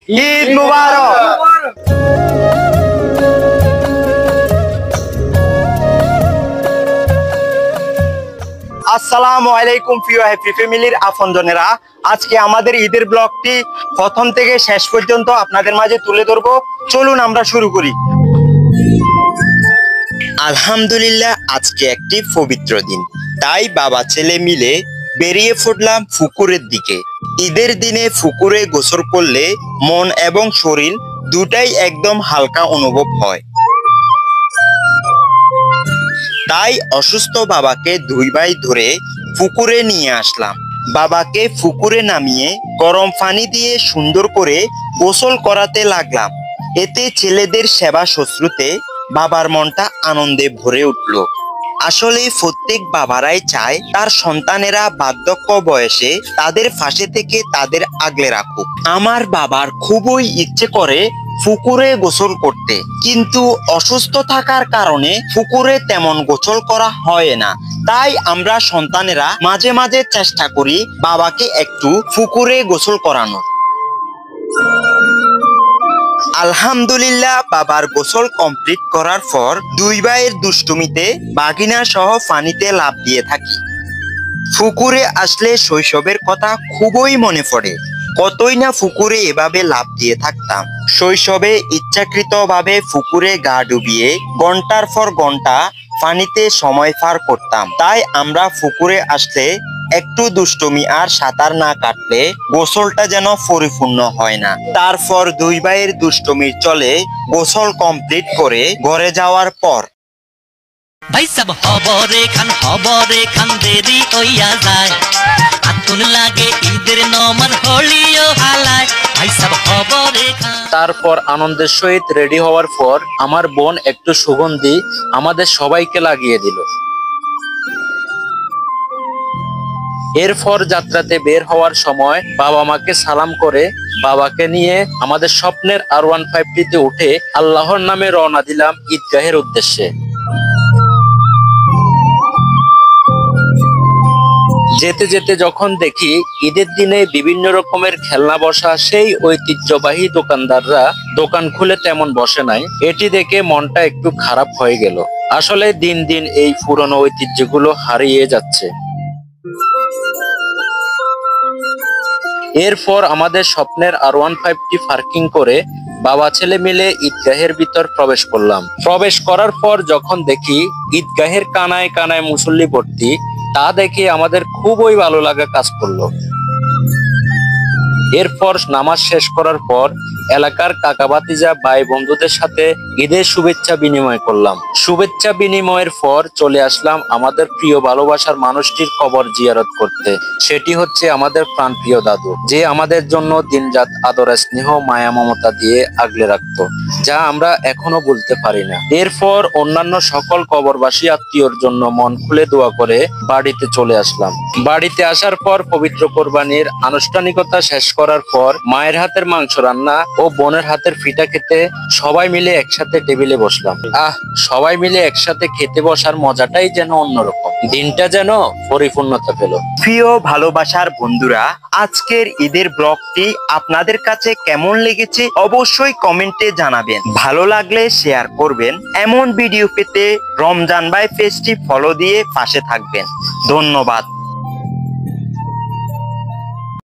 ঈদ মুবারক। আসসালামু আলাইকুম প্রিয় হ্যাপি ফ্যামিলির আপনজনেরা, আজকে আমাদের ঈদের ব্লগটি প্রথম থেকে শেষ পর্যন্ত আপনাদের মাঝে তুলে ধরবো। চলুন আমরা শুরু করি। আলহামদুলিল্লাহ, আজকে একটি পবিত্র দিন, তাই বাবা ছেলে মিলে বেরিয়ে পড়লাম পুকুরের দিকে। ঈদের দিনে পুকুরে গোসল করলে মন এবং শরীর দুটাই একদম হালকা অনুভব হয়। তাই অসুস্থ বাবাকে 2 ভাই ধরে পুকুরে নিয়ে আসলাম। বাবাকে পুকুরে নামিয়ে গরম পানি দিয়ে সুন্দর করে গোসল করাতে লাগলাম। এতে ছেলেদের সেবা শুশ্রূষাতে বাবার মনটা আনন্দে ভরে উঠল। আসলে প্রত্যেক বাবারাই চায় তার সন্তানেরা বার্ধক্য বয়সে তাদের পাশে থেকে তাদের আগলে রাখুক। আমার বাবার খুবই ইচ্ছে করে পুকুরে গোসল করতে, কিন্তু অসুস্থ থাকার কারণে পুকুরে তেমন গোসল করা হয় না। তাই আমরা সন্তানেরা মাঝে মাঝে চেষ্টা করি বাবাকে একটু পুকুরে গোসল করানোর। আলহামদুলিল্লাহ, বাবার গোসল কমপ্লিট করার পর 2 ভাইয়ের দুষ্টুমিতে বাগিনা সহ পানিতে লাফ দিয়ে থাকি। পুকুরে আসলে শৈশবের কথা খুবই মনে পড়ে। কতই না পুকুরে এভাবে লাফ দিয়ে থাকতাম। শৈশবে ইচ্ছাকৃতভাবে পুকুরে গা ডুবিয়ে ঘন্টার পর ঘন্টা পানিতে সময় পার করতাম। তাই আমরা পুকুরে আসলে একটু দুষ্টুমি আর সাঁতার না কাটলে গোসলটা যেন পরিপূর্ণ হয় না। তারপর 2 ভাইয়ের দুষ্টুমির চলে গোসল কমপ্লিট করে ঘরে যাওয়ার পর ভাই সব হবরে খান দেরি হইয়া যায়, আতুন লাগে ঈদের নমাজ হলিও হালায়। ভাই সব হবরে খান। তারপর আনন্দের সহিত রেডি হওয়ার পর আমার বোন একটু সুগন্ধি আমাদের সবাইকে লাগিয়ে দিল। এরপর যাত্রাতে বের হওয়ার সময় বাবা মাকে সালাম করে বাবাকে নিয়ে আমাদের স্বপ্নের R150 তে উঠে আল্লাহর নামে রওনা দিলাম ঈদগাহের উদ্দেশ্যে। যেতে যেতে যখন দেখি ঈদের দিনে বিভিন্ন রকমের খেলনা বসা সেই ঐতিহ্যবাহী দোকানদাররা দোকান খুলে তেমন বসে নাই, এটি দেখে মনটা একটু খারাপ হয়ে গেল। আসলে দিন দিন এই পুরনো ঐতিহ্যগুলো হারিয়ে যাচ্ছে। এরপর আমাদের স্বপ্নের R150 পার্কিং করে বাবা ছেলে মিলে ঈদগাহের ভিতর প্রবেশ করলাম। প্রবেশ করার পর যখন দেখি ঈদগাহের কানায় কানায় মুসল্লি ভর্তি, তা দেখে আমাদের খুবই ভালো লাগা কাজ করলো। এরপর নামাজ শেষ করার পর এলাকার কাকা ভাতিজা ভাই বন্ধুদের সাথে ঈদের শুভেচ্ছা বিনিময় করলাম। শুভেচ্ছা বিনিময়ের পর চলে আসলাম আমাদের প্রিয় ভালোবাসার মানুষটির কবর জিয়ারত করতে। সেটি হচ্ছে আমাদের প্রাণপ্রিয় দাদু, যে আমাদের জন্য দিনরাত আদর স্নেহ মায়া মমতা দিয়ে আগলে রাখতো, যা আমরা এখনো ভুলতে পারি না। এরপর অন্যান্য সকল কবরবাসী আত্মীয়র জন্য মন খুলে দোয়া করে বাড়িতে চলে আসলাম। বাড়িতে আসার পর পবিত্র কোরবানির আনুষ্ঠানিকতা শেষ করার পর মায়ের হাতের মাংস রান্না ও বোনের হাতের ফিটা খেতে সবাই মিলে একসাথে টেবিলে বসলাম। সবাই মিলে একসাথে খেতে বসার মজাটাই যেন অন্যরকম, দিনটা যেন পরিপূর্ণতা পেল। প্রিয় ভালোবাসার বন্ধুরা, আজকের ঈদের ব্লগটি আপনাদের কাছে কেমন লেগেছে অবশ্যই কমেন্টে জানাবেন। ভালো লাগলে শেয়ার করবেন। এমন ভিডিও পেতে রমজান ভাই পেজটি ফলো দিয়ে পাশে থাকবেন। ধন্যবাদ।